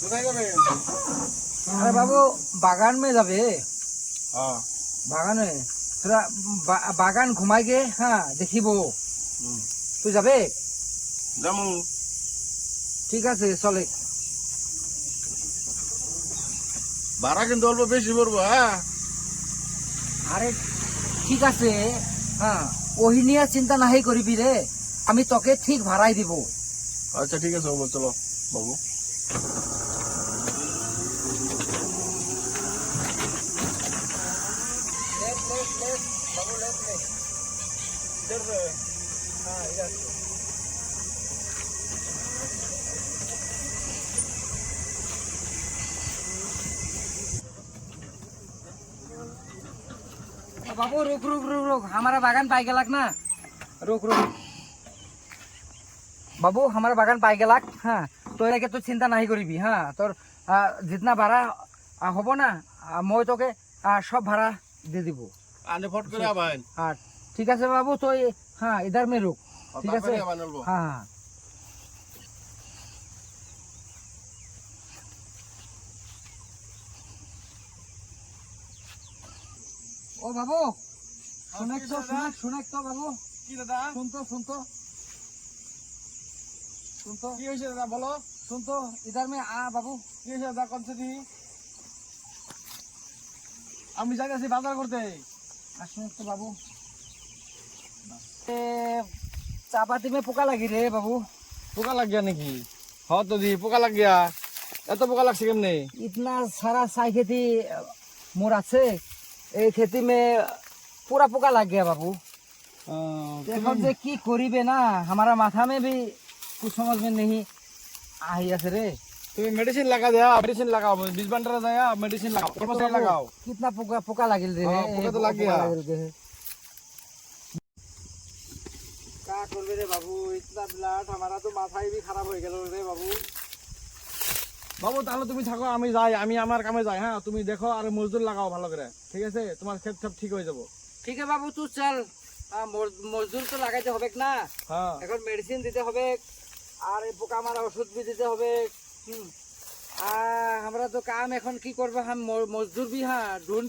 কোথায় যাবে? अरे बाबू बागान में जाबे হ্যাঁ बागान में थोड़ा बागान घुमाई गे हाँ देखिब तू जाबे যাবো। ठीक আছে चले ভাড়া কিন্তু অল্প বেশি পড়বো। হ্যাঁ আরে ঠিক আছে হ্যাঁ ওই নিয়ে চিন্তা নাহি করিবি রে আমি তোকে ঠিক ভাড়াই দিব আচ্ছা ঠিক আছে বাবু, চলো বাবু। बाबू रुक रुक रुक रुक हमारा बागान पाई गेलक ना रुक रुक बाबू हमारा बागान पाई गेलक हाँ तो एके तो चिंता नहीं करिबी हाँ तोर जितना भाड़ा हब ना मैं तोके सब भाड़ा दे দিব আনে ফট করে আবাইন। हाँ ठीक है बाबू तो हाँ इधर में रुक ठीक है हाँ हाँ ओ बाबू सुनेक तो बाबू কি দাদা? सुन तो কি হয়েছে দাদা বলো? सुन तो इधर में आ बाबू কি হয়েছে দাদা কোনছে দি? আমি যাইতাছি বাজার করতে। सुन तो बाबू চাপাতি में পোকা লাগি রে বাবু পোকা লাগিয়া নাকি? হ্যাঁ তো দি পোকা লাগিয়া। এত পোকা লাগছে কেমনে? इतना सारा साई खेती मोर আছে এই खेती में पूरा पोका लग गया बाबू এখন যে কি করিবে না हमारा माथा में भी कुछ समझ में नहीं आई আছে रे তুমি মেডিসিন লাগা দেয়া, মেডিসিন লাগাও, বীজ ভান্ডারে যায়া মেডিসিন লাগাও, কর্মচারী লাগাও। कितना पोका पोका লাগিল রে हाँ, पोका तो लग गया। क्या করবে রে বাবু इतना ब्लड हमारा तो माथा भी खराब हो গেল রে বাবু বাবু তাহলে তুমি থাকো, আমি যাই, আমি আমার কামে যাই। হ্যাঁ তুমি দেখো আর মজদুর লাগাও ভালো করে, ঠিক আছে? তোমার ক্ষেত সব ঠিক হয়ে যাবো। ঠিক আছে বাবু তুই চল মজদুর তো লাগাইতে হবে না হ্যাঁ এখন মেডিসিন দিতে হবে আর এই পোকা মারা ওষুধ भी দিতে হবে আমরা তো কাম এখন কি করবো हम मजदूर भी हाँ ढूंढ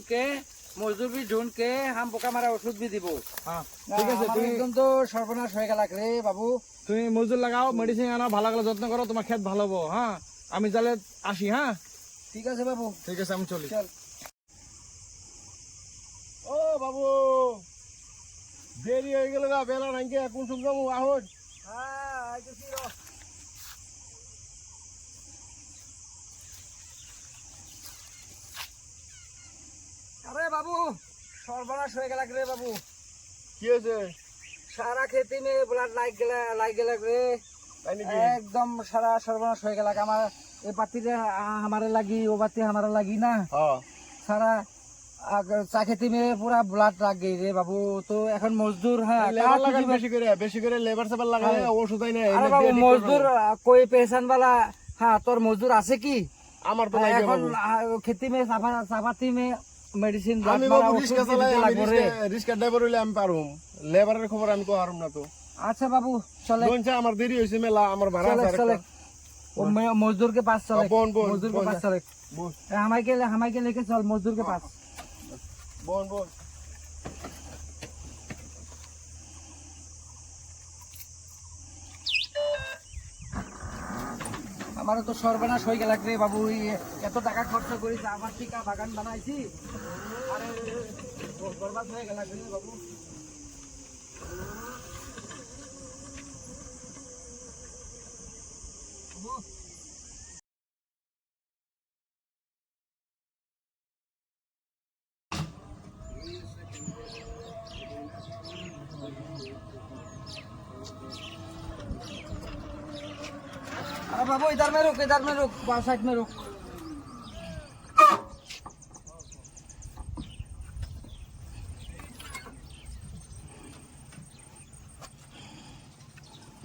के हम পোকা মারা ওষুধ भी দিব হ্যাঁ ঠিক আছে। তুমি একদম তো সর্বনাশ হয়ে গেল রে বাবু তুমি মজদুর লাগাও, মেডিসিন আনো, ভালো করে যত্ন করো, তোমার ক্ষেত ভালো হবো। হ্যাঁ আমি তাহলে আসি। হ্যাঁ ঠিক আছে বাবু ঠিক আছে, আমি চলি। চল ও বাবু দেরি হয়ে গেল না, বেলা নাই কোন সময় যাবো? আহন হ্যাঁ আইতেছি র আরে বাবু সর্বনাশ হয়ে গেল রে বাবু কি হয়েছে? सारा खेती में ब्लड लाग गेल रे তাই নাকি? एकदम सारा सर्वनाश हो गया हमारा ये पाती हमारे लगी वो बाती हमारा लगी ना হ্যাঁ सारा चा खेती में पूरा ब्लड लग गई रे बाबू तो এখন मजदूर हाँ লেবার লাগান বেশি করে লেবার সেবার লাগালে ওষুধ হয় না। अरे बाबू मजदूर कोई पेशेंट वाला हाँ तोर मजदूर আছে কি আমার তো নাই এখন বাবু। खेती में চাপাতি में মেডিসিন আমি বাবু রিস্কা চালাই, আমি রিস্কা ড্রাইভার হইলে আমি পারুম, লেবারের খবর আমি তো হারুম না তো। अच्छा बाबू चले বলছে আমার দেরি হয়েছে মেলা, আমার ভাড়া चले আছে चले আরেকটা। वो मजदूर के पास चले बोन, बोन, मजदूर के बोन पास जा। चले बोल हमारे के लेके चल मजदूर के पास बोल बोल আমার তো সর্বনাশ হয়ে গেল রে বাবু এত টাকা খরচ করি আমার টিকা বাগান বানাইছি আরে বরবাদ হয়ে গেল রে বাবু अरे बाबू इधर में रुक साइड में रुक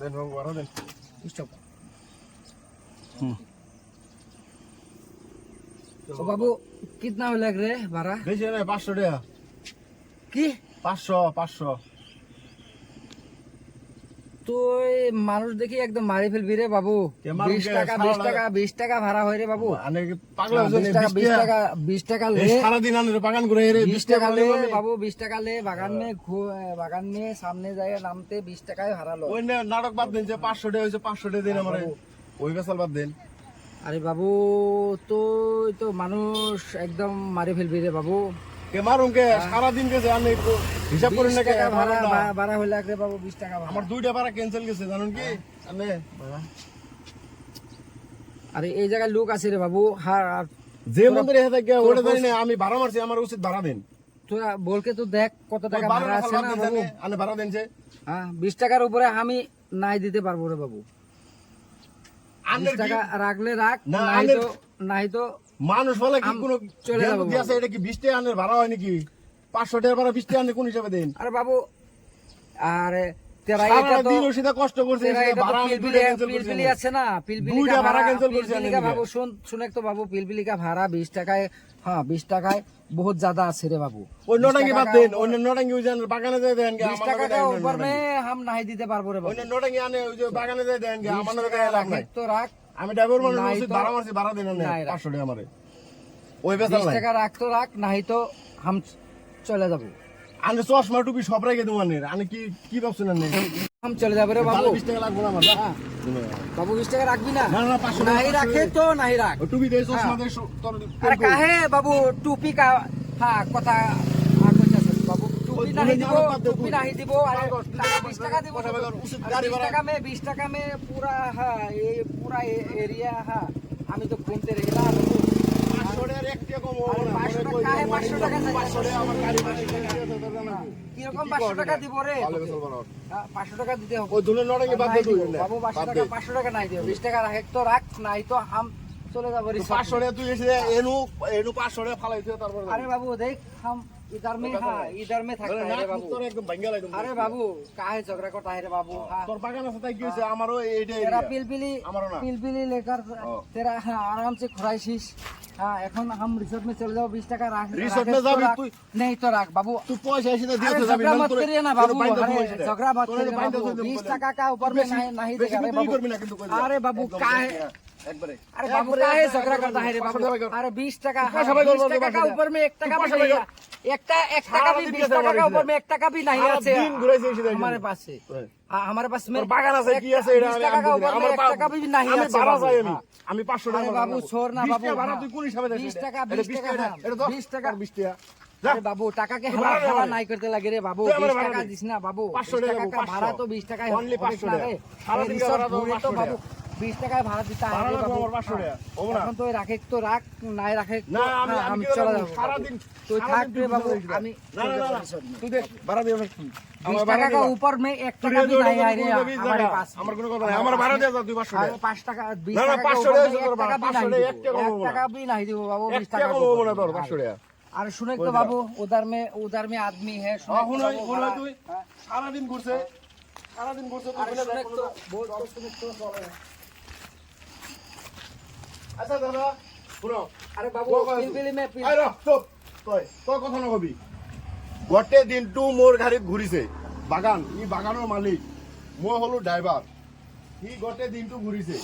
দেন বাবু আরো দেন। स्टॉप तो बाबू कितना लग रहे भाड़ा বেশি না, 500 টাকা। की 500 तो তুই মানুষ দেখি একদম মারি ফেলবি রে বাবু। কে মারুম 20 কে? টাকা সারা 20 টাকা 20 টাকা ভাড়া হয় রে বাবু। আনে কি পাগলা হইছে 20 টাকা 20 টাকা লে সারাদিন আনে বাগান ঘুরে রে 20 টাকা ले बाबू 20 টাকা ले बागान में सामने जाए नामते 20 টাকায় ভাড়া লো। ওই নাটক বাদ দেন যে 500 টাকা হইছে 500 টাকা দিন আমারে ওই বেসাল বাদ দেন আরে বাবু তুই তো মানুষ একদম মারি ফেলবি রে বাবু। কে মারুম কে সারাদিন গেছে আমি একটু হিসাব করেন 20 না কে টাকা ভাড়া ভাড়াটা। ভাড়া হইলে রে বাবু 20 টাকা ভাড়া। আমার দুইটা ভাড়া ক্যান্সেল গেছে জানেন কি আনে আরে এই জায়গায় লোক আছে রে বাবু। হ্যাঁ যে মন্দিরে হেতে কে ওটা জানি না আমি ভাড়া মারছি আমার উচিত ভাড়া দেন তোরা বলকে তো দেখ কত টাকা ভাড়া আছে না বাবু। আনে ভাড়া দেন যে হ্যাঁ 20 টাকার উপরে আমি নাই দিতে পারবো রে বাবু। 20 আনের টাকা রাখলে রাখ, না, নাই তো মানুষ বলে কি কোনো চলে যাবো বুদ্ধি আছে এটা কি 20 টাকা আনের ভাড়া হয় নাকি 500 টাকা ভাড়া 20 টাকা আনে কোন হিসাবে দেন আরে বাবু আরে তেরা সারা এটা তো দিন ওর সাথে কষ্ট করছে তেরা এটা তো ভাড়া আমি দুইটা cancel করছি পিলপিলি আছে না পিলপিলি দুইটা का ভাড়া भाड़ा cancel করছি पिलपिली আমি का এদিকে। बाबू सुन एक तो बाबू पिलपिली का भाड़ा 20 টাকায় हाँ 20 টাকায় बहुत ज्यादा আছে রে বাবু। ওই নটাঙ্গি বাদ দেন ওই নটাঙ্গি ওই যে বাগানে যায় দেন কে 20 টাকা का ऊपर में हम नहीं দিতে পারবো রে ওই বাবু। নটাঙ্গি আনে ওই যে বাগানে যায় দেন কে আমার 20 নামে টাকা লাভ নাই রাখ তো রাখ, আমি ড্রাইভার মানুষ নাই উচিত তো- ভাড়া মারছি ভাড়া দেন না নাই রাখ। 500 টাকা আমারে ওই বেসাল 20 নাই টাকা রাখ তো রাখ, নাই তো हम চলে যাব। আনে চশমা টুপি সব রেখে দেবো আনে আনে কি কি ভাবছেন আনে हम চলে যাব রে বাবু। তাহলে 20 টাকা লাগবে না আমার হ্যাঁ বাবু 20 টাকা রাখবি না? না, 500 টাকা नहीं রাখে তো नहीं রাখ। ওই টুপি দিয়ে চশমা দিয়ে তোর अरे काहे बाबू टोपी का हाँ কথা বাবু टोपी नहीं দিব टोपी नहीं দিব अरे 20 টাকা দিব কথা বলার উচিত 20 গাড়ি ভাড়া টাকা में 20 টাকা में पूरा हाँ ये पूरा एरिया हाँ আমি তো ঘুরতে রে গেলাম। 500 টাকার এক টাকা কম হবে না 500 মনে টাকা করি 500 টাকা 500 টাকা আমার গাড়ি ভাড়া কি রকম 500 টাকা দিব রে? ভালো বেসাল ভালো 500 টাকা দিতে হবে। ওই দুলে নটাঙ্গি বাদ নাই দে তুই দিব, বাবু 500 টাকা নাই দিও 20 টাকা রাখ তো রাখ, নাই তো हम চলে যাব রিসর্ট। 500 টাকা তুই এসে এনু 500 টাকা ফালাই তুই তারপর अरे बाबू देख हम इधर में हाँ इधर में थकता है रे बाबू। তোর একদম ভাঙ্গা লাগবে अरे बाबू काहे झगड़ा करता है रे बाबू। हाँ তোর বাগান আছে তাই কি হইছে আমারও এইটা तेरा এরিয়া पिलपिली हमारा ना। पिलपिली लेकर तेरा हाँ आराम से खुराइशिश। हाँ এখন हम रिसोर्ट में चले जाओ 20 টাকা রাখ। रिसोर्ट राख में तो যাবি राख। তুই? नहीं तो राख बाबू। তুই পয়সা এসে দিয়ে अरे যাবি झगड़ा না मत তোরে करिए ना बाबू। अरे झगड़ा मत करिए ना बाबू। 20 টাকা का ऊपर में नहीं বেশি देगा रे তুই করবি बाबू। না কিন্তু अरे बाबू काहे একবারে अरे बाबू काहे झगड़ा करता है रे बाबू। अरे 20 টাকা हाँ, 20 টাকা का ऊपर में 1 টাকা भी नहीं है। एक টাকা भी 20 টাকা का ऊपर में 1 টাকা भी नहीं আছে দিন ঘুরাইছে এসে দেখি हमारे पास से। हाँ हमारे पास में তোর বাগান আছে কি আছে এটা 20 টাকা का ऊपर में 1 টাকা भी नहीं আমি আছে ভাড়া बाबू। চাই আমি हाँ। আমি 500 টাকা अरे बाबू छोड़ ना 20 बाबू। টাকা ভাড়া हाँ। তুই কোন হিসাবে দিছিস 20 টাকা এটা 20 টাকা हाँ, এটা তো 20 টাকা 20 টাকা যা अरे बाबू টাকা के तू हवा भाड़ा दे हवा हमारे। नहीं करते लगे रे बाबू। तू हमारे 20 भाड़ा টাকা दे। दिस ना बाबू। 500 20 টাকা টাকা का 500 भाड़ा तो 20 টাকা Only 500 ना টাকা। रे। সারা দিন रिसोर्ट ভাড়া তো घूरे 500 तो बाबू টাকা। 20 টাকায় ভাড়া দিতে হয় ভাড়া রে লাগবে বাবু। আমার 500 টাকা। ওবো না। এখন তো রাখে তো রাখ নাই রাখে না আমি हाँ, আমি हम কি চলে করব যাব সারা দিন তুই থাক রে বাবু আমি না না না তুই দে ভাড়া দে 20 টাকা का ऊपर में 1 টাকা भी नहीं है रे हमारे पास। আমার কোনো কথা নাই আমার ভাড়া দে যা তুই 500 अरे টাকা 5 টাকা 20 না, না, টাকা 500 का ऊपर টাকা में 1 টাকা भी 500 नहीं টাকা, 1 দিব। টাকা 1 টাকা भी नहीं দিব বাবু 1 20 টাকা টাকা কম হবে না তোর 500 টাকা अरे सुने तो बाबू उधर में आदमी है सुने এখন तो ওই बाबू, ওই हाँ। তুই সারা দিন ঘুরছে তুই अरे বলে सुने দেখ तो बोल तो सुने तो আচ্ছা দাদা শুনো अरे बाबू पिलपिली में আই র চুপ তোর কথা না কবি গটে দিনটো মোর গাড়ীত ঘূৰিছে বাগান ই বাগানৰ মালিক মই হলো ড্ৰাইভাৰ সি গটে দিনটো ঘূৰিছে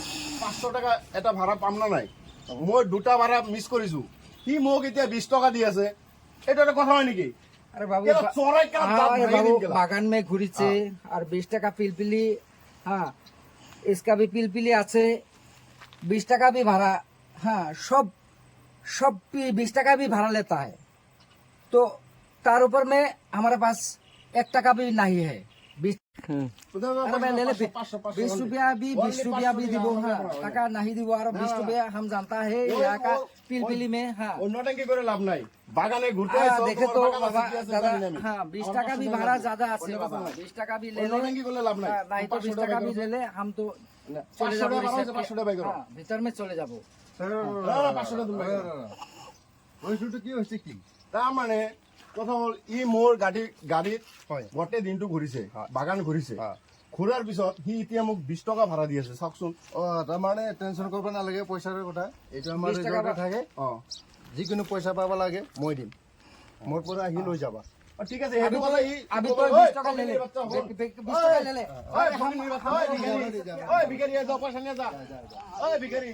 500 টাকা এটা ভাড়া পাম না নাই মই দুটা ভাড়া মিছ কৰিছো সি মোক এতিয়া 20 টাকা দি আছে এটা একটা কথা হয় নেকি अरे बाबू কেলা চৰাই কেলা দাঁত अरे ভাঙি बाबू দিন কেলা। बागान में घुरी से और 20 টাকা पिलपिली हाँ इसका भी पिलपिली আছে 20 টাকা भी भाड़ा हाँ सब 20 টাকা भी भाड़ा लेता है तो तार ऊपर में हमारे पास 1 টাকা भी नहीं है 20 अरे मैं ले ले 20 रुपया भी 20 रुपया भी दिबो हाँ টাকা नहीं दिबो और 20 रुपया हम जानता है यहाँ का पिलपिली में हाँ অন্যটাঙ্কি করে লাভ নাই বাগানে ঘুরতে हाँ, আইছো, देखे তোমার तो বাগান আছে, बाबा কি আছে दादा জানি না আমি। हाँ 20 আমার টাকা 500 भी টাকা भाड़ा লাগবে। ज्यादा আছে অন্য কথা बाबा না। 20 টাকা भी ले ले অন্যটাঙ্কি করলে লাভ নাই हाँ, नहीं तो 20 টাকা भी ले ले हम तो चले 500 जाबो টাকা रिसेप्ट 500 টাকা বাই করো हाँ भीतर में चले जाबो না না 500 টাকা তুমি বাই করো। ওই শুটু কি হচ্ছে কি তাৰ মানে কথা হ'ল ই মোৰ গাড়ীত গোটেই দিনটো ঘূৰিছে বাগান ঘূৰিছে ঘূৰাৰ পিছত সি এতিয়া মোক 20 টকা ভাড়া দি আছে চাওকচোন অ তাৰমানে টেনচন কৰিব নালাগে পইচাৰ কথা এইটো আমাৰ 20 টাকা ৰিজৰ্টে থাকে অ যিকোনো পইচা পাব লাগে মই দিম মোৰ পৰা আহি লৈ যাবা ঠিক আছে সেইটো কথা ই अभी ঐ, तो ঐ, 20 টাকা ले ले ফকিনীৰ বাচ্চা, ঐ। 20 টাকা ले ले ঐ, ফকিনীৰ বাচ্চা, ঐ, ভিখাৰী। ঐ, ভিখাৰী, যা, পইচা নিয়ে যা। ঐ, ভিখাৰী।